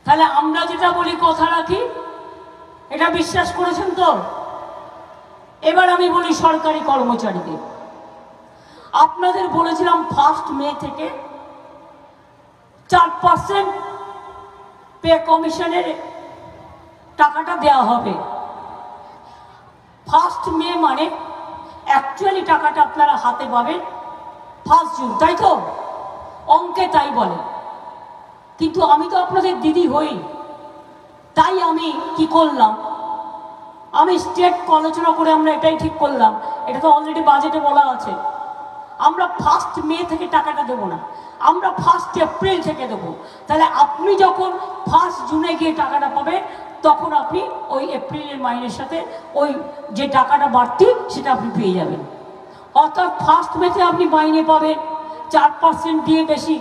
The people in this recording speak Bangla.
তাহলে আমরা যেটা বলি কথা রাখি, এটা বিশ্বাস করেছেন তো? এবার আমি বলি সরকারি কর্মচারীদের, আপনাদের বলেছিলাম 1 মে থেকে 4% পে কমিশনের টাকাটা দেওয়া হবে। 1 মে মানে অ্যাকচুয়ালি টাকাটা আপনারা হাতে পাবেন 1 জুন, তাই তো? অঙ্কে তাই বলে, কিন্তু আমি তো আপনাদের দিদি হই, তাই আমি কি করলাম, আমি স্টেট আলোচনা করে আমরা এটাই ঠিক করলাম, এটা তো অলরেডি বাজেটে বলা আছে, আমরা 1 মে থেকে টাকাটা দেবো না, আমরা 1 এপ্রিল থেকে দেবো। তাহলে আপনি যখন 1 জুনে গিয়ে টাকাটা পাবেন, তখন আপনি ওই এপ্রিলের মাইনের সাথে ওই যে টাকাটা বাড়তি সেটা আপনি পেয়ে যাবেন। অর্থাৎ 1 মেতে আপনি মাইনে পাবেন 4% দিয়ে বেশি।